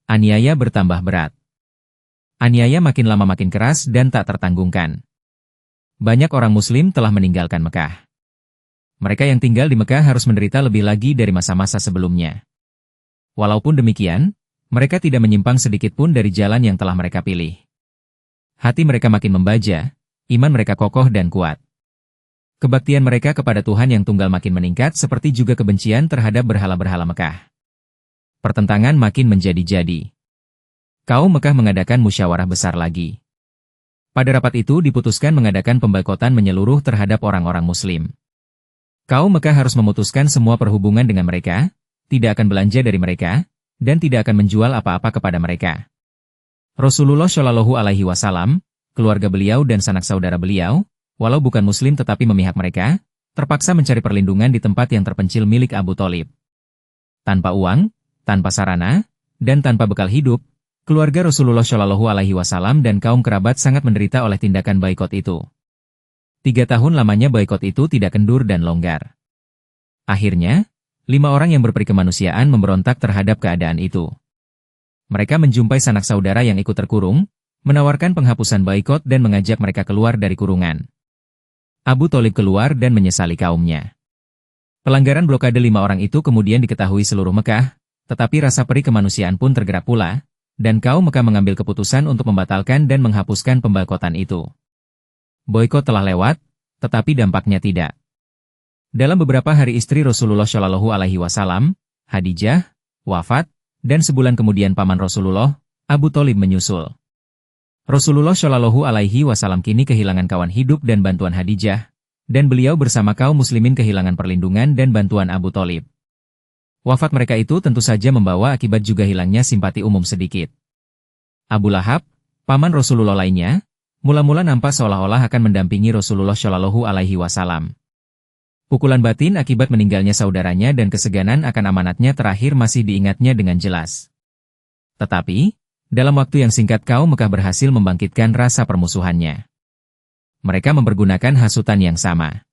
Aniaya bertambah berat. Aniaya makin lama makin keras dan tak tertanggungkan. Banyak orang Muslim telah meninggalkan Mekah. Mereka yang tinggal di Mekah harus menderita lebih lagi dari masa-masa sebelumnya. Walaupun demikian, mereka tidak menyimpang sedikit pun dari jalan yang telah mereka pilih. Hati mereka makin membaja, iman mereka kokoh dan kuat. Kebaktian mereka kepada Tuhan yang tunggal makin meningkat seperti juga kebencian terhadap berhala-berhala Mekah. Pertentangan makin menjadi-jadi. Kaum Mekah mengadakan musyawarah besar lagi. Pada rapat itu diputuskan mengadakan pemboikotan menyeluruh terhadap orang-orang Muslim. Kaum Mekah harus memutuskan semua perhubungan dengan mereka, tidak akan belanja dari mereka, dan tidak akan menjual apa-apa kepada mereka. Rasulullah Shallallahu Alaihi Wasallam, keluarga beliau dan sanak saudara beliau, walau bukan Muslim tetapi memihak mereka, terpaksa mencari perlindungan di tempat yang terpencil milik Abu Thalib. Tanpa uang, tanpa sarana, dan tanpa bekal hidup, keluarga Rasulullah Shallallahu Alaihi Wasallam dan kaum kerabat sangat menderita oleh tindakan boikot itu. 3 tahun lamanya boikot itu tidak kendur dan longgar. Akhirnya, 5 orang yang berperi kemanusiaan memberontak terhadap keadaan itu. Mereka menjumpai sanak saudara yang ikut terkurung, menawarkan penghapusan boikot dan mengajak mereka keluar dari kurungan. Abu Thalib keluar dan menyesali kaumnya. Pelanggaran blokade 5 orang itu kemudian diketahui seluruh Mekah, tetapi rasa perih kemanusiaan pun tergerak pula, dan kaum Mekah mengambil keputusan untuk membatalkan dan menghapuskan pemboikotan itu. Boikot telah lewat, tetapi dampaknya tidak. Dalam beberapa hari istri Rasulullah Shallallahu Alaihi Wasallam, Khadijah, wafat, dan sebulan kemudian paman Rasulullah, Abu Thalib menyusul. Rasulullah Shallallahu Alaihi Wasallam kini kehilangan kawan hidup dan bantuan Khadijah, dan beliau bersama kaum muslimin kehilangan perlindungan dan bantuan Abu Thalib. Wafat mereka itu tentu saja membawa akibat juga hilangnya simpati umum sedikit. Abu Lahab, paman Rasulullah lainnya, mula-mula nampak seolah-olah akan mendampingi Rasulullah Shallallahu Alaihi Wasallam. Pukulan batin akibat meninggalnya saudaranya dan keseganan akan amanatnya terakhir masih diingatnya dengan jelas. Tetapi, dalam waktu yang singkat kaum Mekah berhasil membangkitkan rasa permusuhannya. Mereka mempergunakan hasutan yang sama.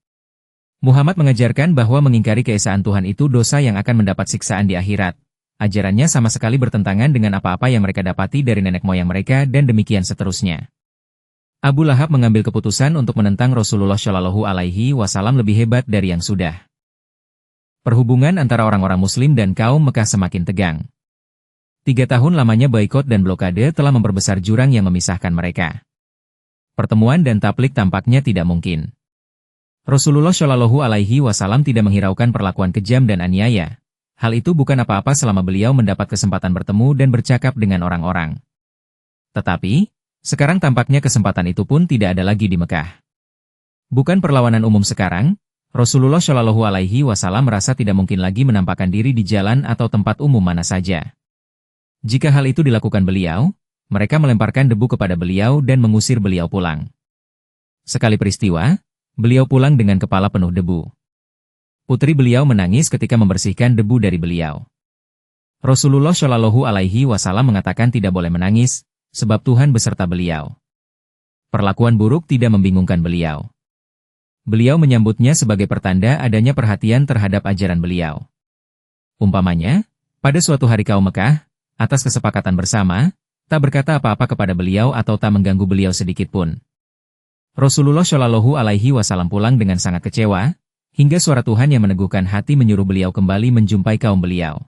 Muhammad mengajarkan bahwa mengingkari keesaan Tuhan itu dosa yang akan mendapat siksaan di akhirat. Ajarannya sama sekali bertentangan dengan apa-apa yang mereka dapati dari nenek moyang mereka dan demikian seterusnya. Abu Lahab mengambil keputusan untuk menentang Rasulullah Shallallahu Alaihi Wasallam lebih hebat dari yang sudah. Perhubungan antara orang-orang Muslim dan kaum Mekah semakin tegang. 3 tahun lamanya boikot dan blokade telah memperbesar jurang yang memisahkan mereka. Pertemuan dan tablik tampaknya tidak mungkin. Rasulullah Shallallahu Alaihi Wasallam tidak menghiraukan perlakuan kejam dan aniaya. Hal itu bukan apa-apa selama beliau mendapat kesempatan bertemu dan bercakap dengan orang-orang. Tetapi, sekarang tampaknya kesempatan itu pun tidak ada lagi di Mekah. Bukan perlawanan umum sekarang, Rasulullah Shallallahu Alaihi Wasallam merasa tidak mungkin lagi menampakkan diri di jalan atau tempat umum mana saja. Jika hal itu dilakukan beliau, mereka melemparkan debu kepada beliau dan mengusir beliau pulang. Sekali peristiwa, beliau pulang dengan kepala penuh debu. Putri beliau menangis ketika membersihkan debu dari beliau. Rasulullah Shallallahu Alaihi Wasallam mengatakan tidak boleh menangis, sebab Tuhan beserta beliau. Perlakuan buruk tidak membingungkan beliau. Beliau menyambutnya sebagai pertanda adanya perhatian terhadap ajaran beliau. Umpamanya, pada suatu hari kaum Mekah, atas kesepakatan bersama, tak berkata apa-apa kepada beliau atau tak mengganggu beliau sedikitpun. Rasulullah Shallallahu Alaihi Wasallam pulang dengan sangat kecewa, hingga suara Tuhan yang meneguhkan hati menyuruh beliau kembali menjumpai kaum beliau.